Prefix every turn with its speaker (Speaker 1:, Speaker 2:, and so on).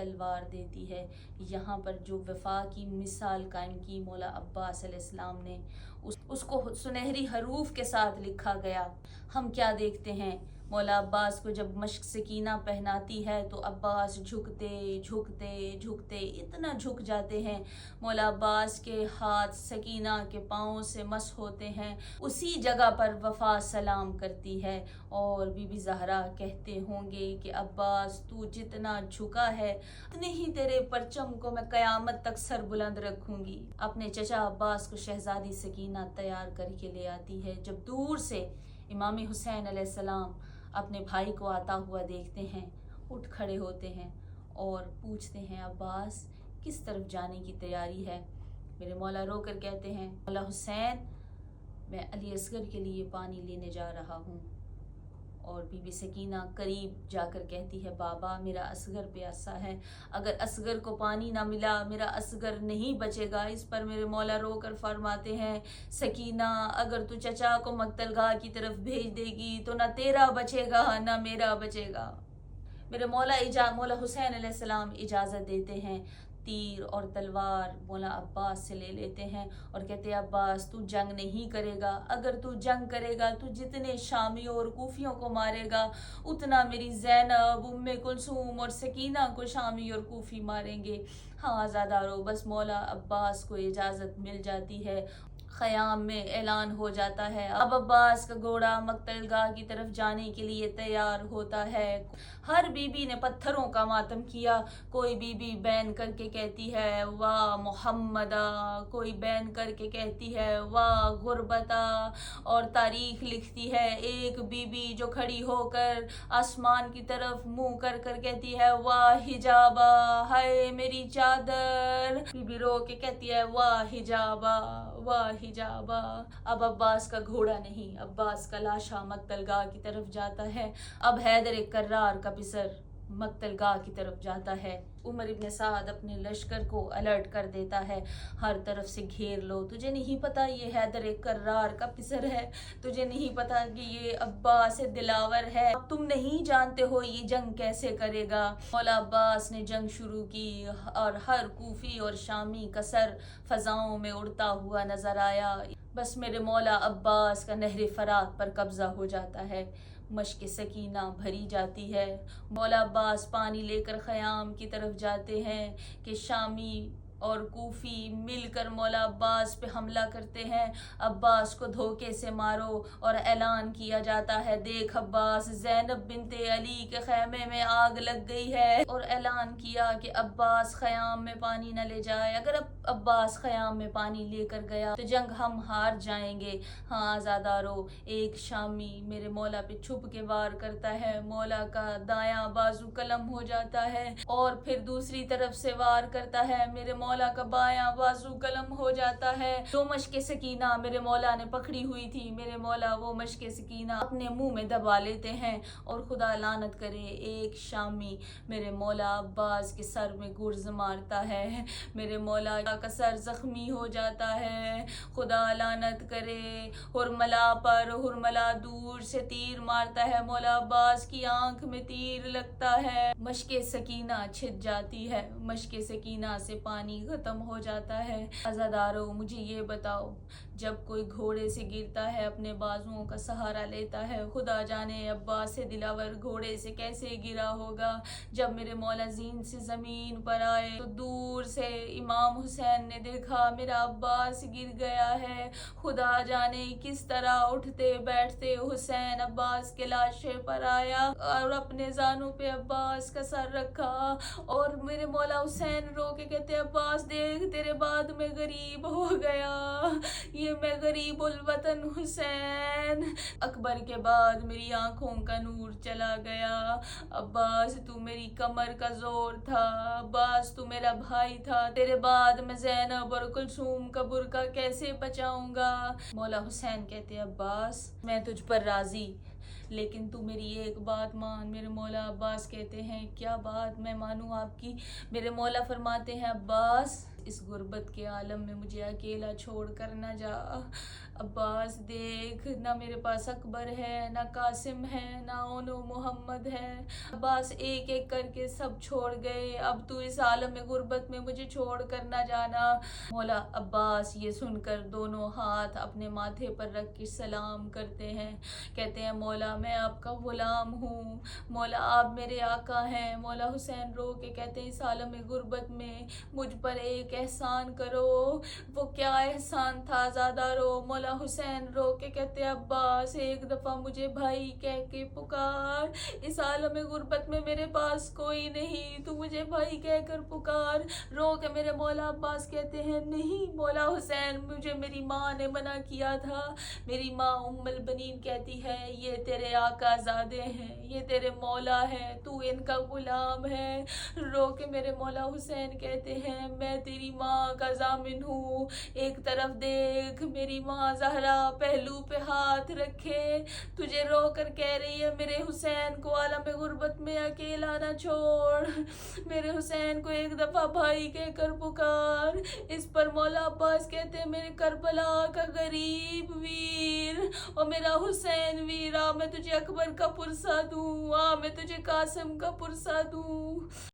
Speaker 1: تلوار دیتی ہے۔ یہاں پر جو وفا کی مثال قائم کی مولا عباس علیہ السلام نے، اس کو سنہری حروف کے ساتھ لکھا گیا۔ ہم کیا دیکھتے ہیں، مولا عباس کو جب مشق سکینہ پہناتی ہے تو عباس جھکتے جھکتے جھکتے اتنا جھک جاتے ہیں، مولا عباس کے ہاتھ سکینہ کے پاؤں سے مس ہوتے ہیں۔ اسی جگہ پر وفا سلام کرتی ہے اور بی بی زہرا کہتے ہوں گے کہ عباس تو جتنا جھکا ہے اتنے ہی تیرے پرچم کو میں قیامت تک سر بلند رکھوں گی۔ اپنے چچا عباس کو شہزادی سکینہ تیار کر کے لے آتی ہے۔ جب دور سے امام حسین علیہ السلام اپنے بھائی کو آتا ہوا دیکھتے ہیں، اٹھ کھڑے ہوتے ہیں اور پوچھتے ہیں عباس کس طرف جانے کی تیاری ہے؟ میرے مولا رو کر کہتے ہیں مولا حسین میں علی اصغر کے لیے پانی لینے جا رہا ہوں۔ اور بی بی سکینہ قریب جا کر کہتی ہے بابا میرا اصغر پیاسا ہے، اگر اصغر کو پانی نہ ملا میرا اصغر نہیں بچے گا۔ اس پر میرے مولا رو کر فرماتے ہیں سکینہ اگر تو چچا کو مقتل گاہ کی طرف بھیج دے گی تو نہ تیرا بچے گا نہ میرا بچے گا۔ میرے مولا حسین علیہ السلام اجازت دیتے ہیں، تیر اور تلوار مولا عباس سے لے لیتے ہیں اور کہتے ہیں عباس تو جنگ نہیں کرے گا، اگر تو جنگ کرے گا تو جتنے شامیوں اور کوفیوں کو مارے گا اتنا میری زینب، ام کلثوم اور سکینہ کو شامی اور کوفی ماریں گے۔ ہاں آزادارو، بس مولا عباس کو اجازت مل جاتی ہے۔ خیام میں اعلان ہو جاتا ہے اب عباس کا گھوڑا مقتل گاہ کی طرف جانے کے لیے تیار ہوتا ہے۔ ہر بی بی نے پتھروں کا ماتم کیا، کوئی بی بی بین کر کے کہتی ہے واہ محمدہ، کوئی بین کر کے کہتی ہے واہ غربتہ، اور تاریخ لکھتی ہے ایک بی بی جو کھڑی ہو کر آسمان کی طرف منہ کر کر کہتی ہے واہ حجابہ، ہائے میری چادر۔ بی بی رو کے کہتی ہے واہ حجابہ واہ حجابہ۔ اب عباس کا گھوڑا نہیں، عباس کا لاشا مقتل گاہ کی طرف جاتا ہے۔ اب حیدر کرار کا پسر مقتل گاہ کی طرف جاتا ہے۔ عمر ابن سعد اپنے لشکر کو الرٹ کر دیتا ہے ہر طرف سے گھیر لو، تجھے نہیں پتا یہ حیدر کرار کا پسر ہے، تجھے نہیں پتا کہ یہ عباس دلاور ہے، اب تم نہیں جانتے ہو یہ جنگ کیسے کرے گا۔ مولا عباس نے جنگ شروع کی اور ہر کوفی اور شامی کا سر فضاؤں میں اڑتا ہوا نظر آیا۔ بس میرے مولا عباس کا نہر فرات پر قبضہ ہو جاتا ہے، مشق سکینہ بھری جاتی ہے۔ مولا عباس پانی لے کر خیام کی طرف جاتے ہیں کہ شامی اور کوفی مل کر مولا عباس پہ حملہ کرتے ہیں، عباس کو دھوکے سے مارو، اور اعلان کیا جاتا ہے دیکھ عباس زینب بنت علی کے خیمے میں آگ لگ گئی ہے، اور اعلان کیا کہ عباس خیام میں پانی نہ لے جائے، اگر عباس خیام میں پانی لے کر گیا تو جنگ ہم ہار جائیں گے۔ ہاں آزادارو، ایک شامی میرے مولا پہ چھپ کے وار کرتا ہے، مولا کا دایاں بازو قلم ہو جاتا ہے، اور پھر دوسری طرف سے وار کرتا ہے، میرے مولا کا بایاں بازو قلم ہو جاتا ہے۔ جو مشق سکینہ میرے مولا نے پکڑی ہوئی تھی، میرے مولا وہ مشق سکینہ اپنے منہ میں دبا لیتے ہیں، اور خدا لعنت کرے ایک شامی میرے مولا عباس کے سر میں گرز مارتا ہے، میرے مولا کا سر زخمی ہو جاتا ہے۔ خدا لعنت کرے، ہرملا پر ہرملا دور سے تیر مارتا ہے، مولا عباس کی آنکھ میں تیر لگتا ہے، مشق سکینہ چھٹ جاتی ہے، مشق سکینہ سے پانی ختم ہو جاتا ہے۔ عزادارو مجھے یہ بتاؤ، جب کوئی گھوڑے سے گرتا ہے اپنے بازوؤں کا سہارا لیتا ہے، خدا جانے عباس دلاور گھوڑے سے کیسے گرا ہوگا۔ جب میرے مولا زین سے زمین پر آئے تو دور سے امام حسین نے دیکھا میرا عباس گر گیا ہے، خدا جانے کس طرح اٹھتے بیٹھتے حسین عباس کے لاشے پر آیا اور اپنے زانوں پہ عباس کا سر رکھا، اور میرے مولا حسین رو کے کہتے عباس دیکھ تیرے بعد میں غریب ہو گیا، یہ میں غریب الوطن حسین، اکبر کے بعد میری آنکھوں کا نور چلا گیا، عباس تو میری کمر کا زور تھا، عباس تو میرا بھائی تھا، تیرے بعد میں زینب اور کلثوم کا برقع کیسے بچاؤں گا۔ مولا حسین کہتے عباس میں تجھ پر راضی، لیکن تو میری ایک بات مان۔ میرے مولا عباس کہتے ہیں کیا بات میں مانوں آپ کی؟ میرے مولا فرماتے ہیں عباس اس غربت کے عالم میں مجھے اکیلا چھوڑ کر نہ جا۔ عباس دیکھ، نہ میرے پاس اکبر ہے، نہ قاسم ہے، نہ اونو محمد ہے۔ عباس ایک ایک کر کے سب چھوڑ گئے، اب تو اس عالم غربت میں مجھے چھوڑ کر نہ جانا۔ مولا عباس یہ سن کر دونوں ہاتھ اپنے ماتھے پر رکھ کے سلام کرتے ہیں، کہتے ہیں مولا میں آپ کا غلام ہوں، مولا آپ میرے آقا ہیں۔ مولا حسین رو کے کہتے ہیں اس عالم غربت میں مجھ پر ایک احسان کرو۔ وہ کیا احسان تھا زادارو؟ مولا حسین رو کے کہتے ہیں عباس ایک دفعہ مجھے بھائی کہہ کے پکار، اس عالم غربت میں میرے پاس کوئی نہیں، تو مجھے بھائی کہہ کر پکار۔ رو کے میرے مولا عباس کہتے ہیں نہیں مولا حسین، مجھے میری ماں نے منع کیا تھا، میری ماں ام البنین کہتی ہے یہ تیرے آقا زادے ہیں، یہ تیرے مولا ہیں، تو ان کا غلام ہے۔ رو کے میرے مولا حسین کہتے ہیں میں تیری ماں کا ضامن ہوں، ایک طرف دیکھ میری ماں زہرا پہلو پہ ہاتھ رکھے تجھے رو کر کہہ رہی ہے میرے حسین کو عالم غربت میں اکیلا نہ چھوڑ، میرے حسین کو ایک دفعہ بھائی کہہ کر پکار۔ اس پر مولا عباس کہتے ہیں میرے کربلا کا غریب ویر اور میرا حسین ویر، میں تجھے اکبر کا پرسہ دوں، میں تجھے قاسم کا پرسہ دوں۔